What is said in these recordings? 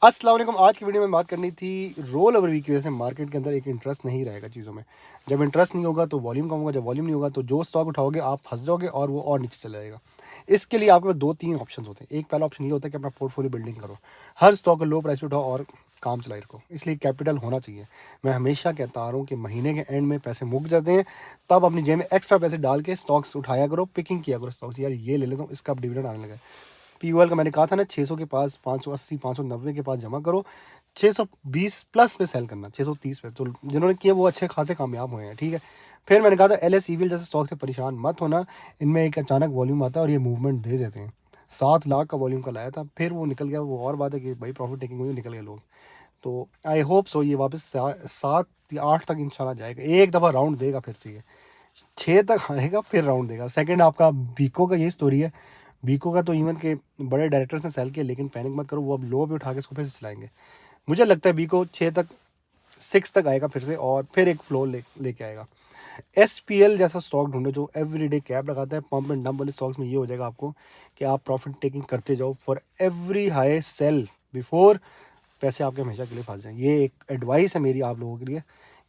अस्सलाम वालेकुम। आज की वीडियो में बात करनी थी रोल ओवर वीक की वजह से मार्केट के अंदर एक इंटरेस्ट नहीं रहेगा चीज़ों में। जब इंटरेस्ट नहीं होगा तो वॉल्यूम कम होगा, जब वॉल्यूम नहीं होगा तो जो स्टॉक उठाओगे आप फंस जाओगे और वो और नीचे चला जाएगा। इसके लिए आपके पास 2-3 ऑप्शन होते हैं। एक पहला ऑप्शन ये होता है कि अपना पोर्टफोलियो बिल्डिंग करो, हर स्टॉक को लो प्राइस पे उठाओ और काम चलाए रखो। इसलिए कैपिटल होना चाहिए। मैं हमेशा कहता आ रहा हूँ कि महीने के एंड में पैसे मुक जाते हैं, तब अपनी जेब में एक्स्ट्रा पैसे डाल के स्टॉक्स उठाया करो, पिकिंग किया करो स्टॉक्स। यार ये ले लेता हूँ, इसका अब डिविडेंड आने लगा है। पीयूएल का मैंने कहा था ना, 600 के पास, 580 590 के पास जमा करो, 620 प्लस पे सेल करना, 630 पे। तो जिन्होंने किया वो अच्छे खासे कामयाब हुए हैं, ठीक है। फिर मैंने कहा था एलएस ईवीएल जैसे स्टॉक से परेशान मत होना, इनमें एक अचानक वॉल्यूम आता है और ये मूवमेंट दे देते हैं। 7 लाख का वॉल्यूम का लाया था, फिर वो निकल गया। वो और बात है कि भाई प्रॉफिट टेकिंग हुई, निकल गए लोग। तो आई होप सो ये वापस 7 या 8 तक इंशाल्लाह जाएगा। एक दफ़ा राउंड देगा फिर से, ये 6 तक आएगा फिर राउंड देगा। सेकंड आपका बीको का यही स्टोरी है। बीको का तो इवन के बड़े डायरेक्टर्स ने सेल किया, लेकिन पैनिक मत करो, वो अब लो पे उठा के इसको फिर से चलाएंगे। मुझे लगता है बीको 6 तक 6 तक आएगा फिर से, और फिर एक फ्लो लेके आएगा। एसपीएल जैसा स्टॉक ढूंढो जो एवरीडे कैप लगाता है। पंप एंड डंप वाले स्टॉक्स में ये हो जाएगा आपको कि आप प्रॉफिट टेकिंग करते जाओ, for every high sell before पैसे आपके हमेशा के लिए फंस जाएं। ये एक एडवाइस है मेरी आप लोगों के लिए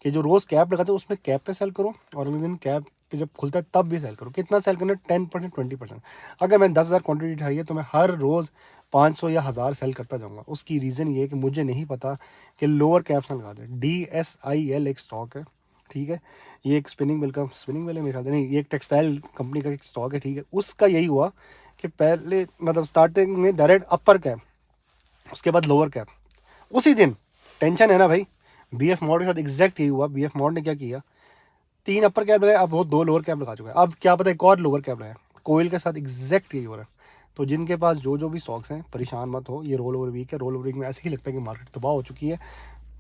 कि जो रोज़ कैप लगाते हो उसमें कैप पे सेल करो, और अगले दिन कैप पे जब खुलता है तब भी सेल करो। कितना सेल करना है? 10% 20%। अगर मैं 10,000 क्वान्टिटी उठाई है तो मैं हर रोज़ 500 या 1000 सेल करता जाऊँगा। उसकी रीज़न ये है कि मुझे नहीं पता कि लोअर कैप्स ना लगा दें। DSIL एक स्टॉक है, ठीक है। ये एक स्पिनिंग मिल है मेरे ख्याल से, नहीं, ये एक टेक्सटाइल कंपनी का एक स्टॉक है, ठीक है। उसका यही हुआ कि पहले मतलब स्टार्टिंग में डायरेक्ट अपर कैप, उसके बाद लोअर कैप, उसी दिन। टेंशन है ना भाई। बीएफ मॉड के साथ एग्जैक्ट यही हुआ। बीएफ मॉड ने क्या किया, 3 अपर कैप लगाए, अब वो 2 लोअर कैप लगा चुका है। अब क्या पता एक और लोअर कैप लगाए। कोयल के साथ एग्जैक्ट यही हो रहा है। तो जिनके पास जो भी स्टॉक्स हैं, परेशान मत हो। ये रोल ओवर वीक है। रोल ओवर वीक में ऐसे ही लगता है कि मार्केट तबाह हो चुकी है,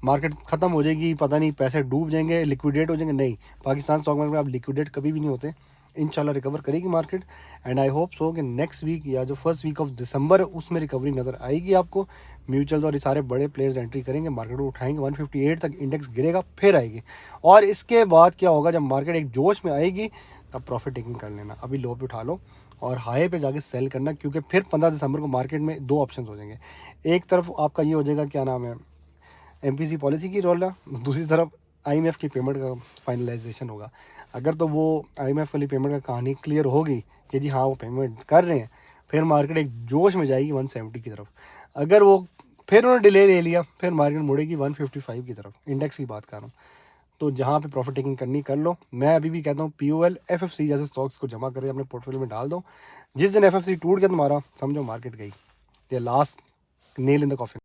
मार्केट खत्म हो जाएगी, पता नहीं पैसे डूब जाएंगे, लिक्विडेट हो जाएंगे। नहीं, पाकिस्तान स्टॉक मार्केट में आप लिक्विडेट कभी भी नहीं होते। इंशाल्लाह रिकवर करेगी market, and I hope so कि नेक्स्ट वीक या जो फर्स्ट वीक ऑफ दिसंबर है उसमें रिकवरी नज़र आएगी आपको। म्यूचुअल और ये सारे बड़े प्लेयर्स एंट्री करेंगे, मार्केट को उठाएंगे, 158 तक इंडेक्स गिरेगा, फिर आएगी। और इसके बाद क्या होगा, जब मार्केट एक जोश में आएगी तब प्रॉफिट टेकिंग कर लेना। अभी लो पे उठा लो और हाई पे जाके सेल करना, क्योंकि फिर 15 दिसंबर को मार्केट में 2 ऑप्शन हो जाएंगे। एक तरफ आपका ये हो जाएगा, क्या नाम है, एमपीसी पॉलिसी की रोल है, दूसरी तरफ आईएमएफ की पेमेंट का फाइनलाइजेशन होगा। अगर तो वो आईएमएफ वाली पेमेंट का कहानी क्लियर होगी कि जी हाँ वो पेमेंट कर रहे हैं, फिर मार्केट एक जोश में जाएगी 170 की तरफ। अगर वो फिर उन्होंने डिले ले लिया, फिर मार्केट मुड़ेगी 155 की तरफ। इंडेक्स की बात कर रहा हूँ। तो जहाँ पे प्रॉफिट टेकिंग करनी कर लो। मैं अभी भी कहता हूँ पीओएल एफएफसी जैसे स्टॉक्स को जमा करके अपने पोर्टफोलियो में डाल दो। जिस दिन एफएफसी टूट गया तुम्हारा, समझो मार्केट गई, ये last nail in the coffin.